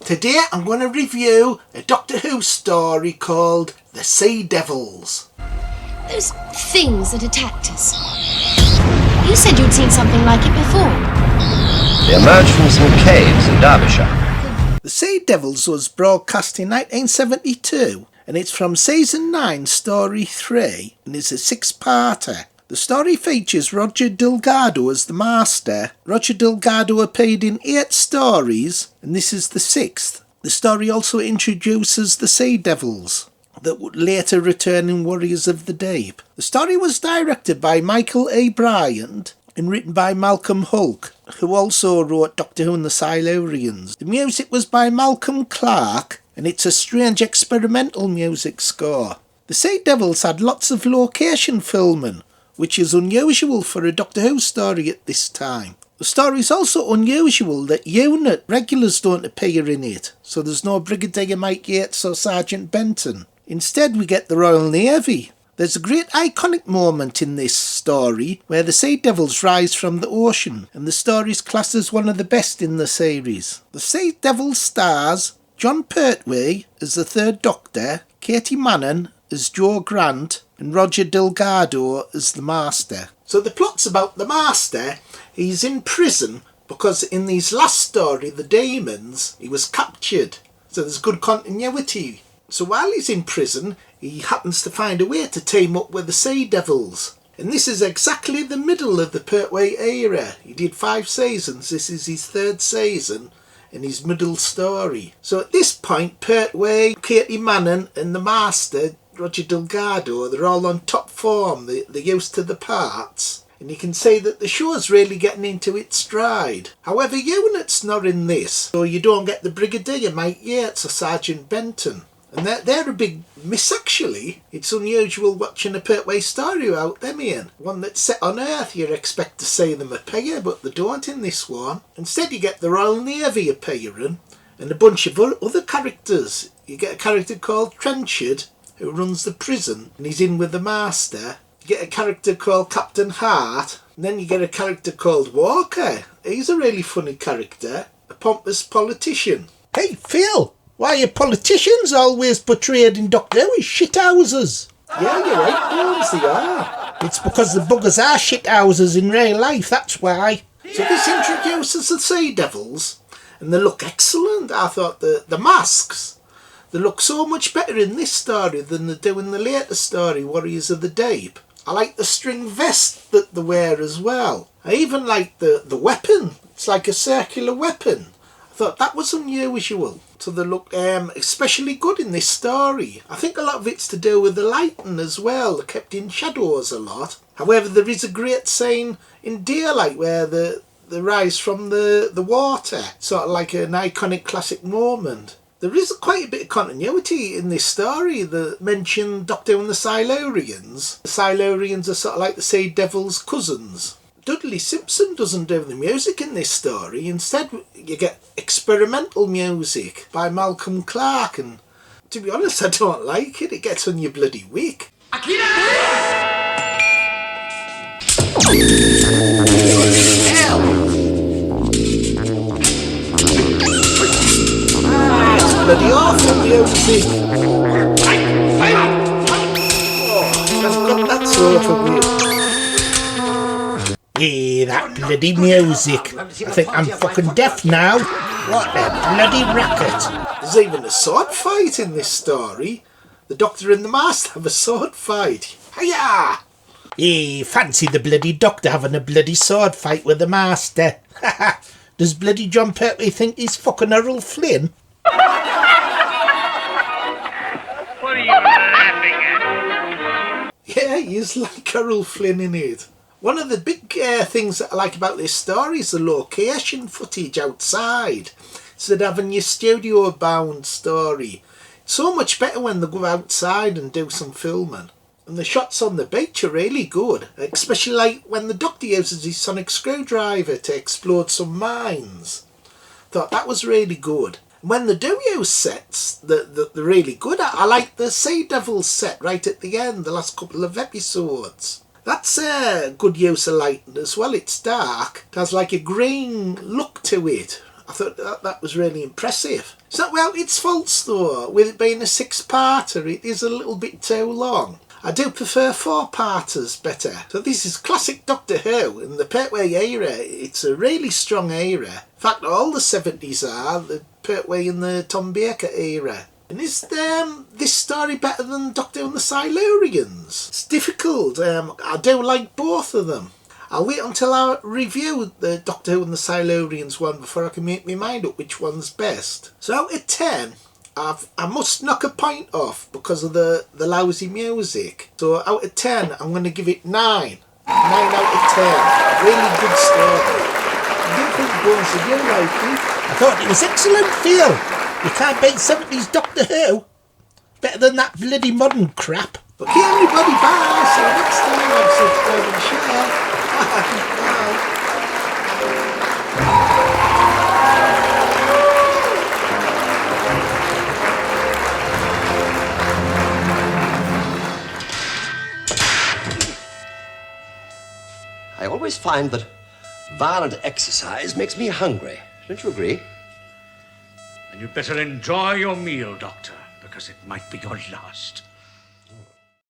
Today I'm going to review a Doctor Who story called The Sea Devils. Those things that attacked us. You said you'd seen something like it before. They emerged from some caves in Derbyshire. The Sea Devils was broadcast in 1972 and it's from Season 9, Story 3 and it's a 6-parter. The story features Roger Delgado as the Master. Roger Delgado appeared in 8 stories and this is the 6th. The story also introduces the Sea Devils that would later return in Warriors of the Deep. The story was directed by Michael A. Briant and written by Malcolm Clarke, who also wrote Doctor Who and the Silurians. The music was by Malcolm Clarke and it's a strange experimental music score. The Sea Devils had lots of location filming, which is unusual for a Doctor Who story at this time. The story is also unusual that unit regulars don't appear in it, so there's no Brigadier Mike Yates or Sergeant Benton. Instead we get the Royal Navy. There's a great iconic moment in this story where the Sea Devils rise from the ocean, and the story is classed as one of the best in the series. The Sea Devils stars John Pertwee as the 3rd Doctor, Katy as Jo Grant, and Roger Delgado as the Master. So the plot's about the Master. He's in prison because in his last story, The Demons, he was captured. So there's good continuity. So while he's in prison, he happens to find a way to team up with the Sea Devils. And this is exactly the middle of the Pertwee era. He did 5 seasons. This is his 3rd season and his middle story. So at this point, Pertwee, Katy and the Master, Roger Delgado, they're all on top form. They're used to the parts. And you can see that the show's really getting into its stride. However, Unit's not in this, so you don't get the Brigadier Mike Yates or Sergeant Benton. And they're a big miss, actually. It's unusual watching a Pertwee story without them in. One that's set on Earth, you'd expect to see them appear, but they don't in this one. Instead, you get the Royal Navy appearing, and a bunch of other characters. You get a character called Trenchard, who runs the prison, and he's in with the Master. You get a character called Captain Hart, and then you get a character called Walker. He's a really funny character, a pompous politician. Hey, Phil! Why are politicians always portrayed in Doctor Who as shithouses? Yeah, you're right, Holmes, they are. It's because the buggers are shithouses in real life, that's why. So this introduces the Sea Devils, and they look excellent. I thought the masks, they look so much better in this story than they do in the later story, Warriors of the Deep. I like the string vest that they wear as well. I even like the weapon. It's like a circular weapon. I thought that was unusual. So they look especially good in this story. I think a lot of it's to do with the lighting as well. They're kept in shadows a lot. However, there is a great scene in daylight where they rise from the water. Sort of like an iconic classic moment. There is quite a bit of continuity in this story. They mention Doctor Who and the Silurians. The Silurians are sort of like the Sea Devils' cousins. Dudley Simpson doesn't do the music in this story. Instead, you get experimental music by Malcolm Clarke, and to be honest, I don't like it. It gets on your bloody wick. Akira! It's bloody awful music. I've got that sort of music. Yeah, that bloody music. I think I'm fucking deaf now. What a bloody racket. There's even a sword fight in this story. The Doctor and the Master have a sword fight. Hiya! Yeah, fancy the bloody Doctor having a bloody sword fight with the Master. Does bloody John Pertwee think he's fucking Errol Flynn? What are you laughing at? Yeah, he's like Errol Flynn in it. One of the big things that I like about this story is the location footage outside. Instead of having your studio-bound story. It's so much better when they go outside and do some filming. And the shots on the beach are really good. Especially like when the Doctor uses his sonic screwdriver to explode some mines. Thought that was really good. When they do use sets, they're really good. I like the Sea Devils set right at the end, the last couple of episodes. That's a good use of lighting as well. It's dark. It has like a green look to it. I thought that was really impressive. It's not without its faults though. With it being a 6-parter, it is a little bit too long. I do prefer 4-parters better. So this is classic Doctor Who in the Pertwee era. It's a really strong era. In fact, all the 70s are, the Pertwee and the Tom Baker era. And is this story better than Doctor Who and the Silurians? It's difficult. I do like both of them. I'll wait until I review the Doctor Who and the Silurians one before I can make my mind up which one's best. So out of 10, I must knock a point off because of the lousy music. So out of 10, I'm going to give it 9. 9 out of 10. Really good story. I didn't think Bones would you like it. I thought it was excellent, Phil. You can't beat 70s Doctor Who. Better than that bloody modern crap. But okay, everybody, bye. See you next time. I'll subscribe and share. Bye. I always find that violent exercise makes me hungry. Don't you agree? And you'd better enjoy your meal, Doctor, because it might be your last.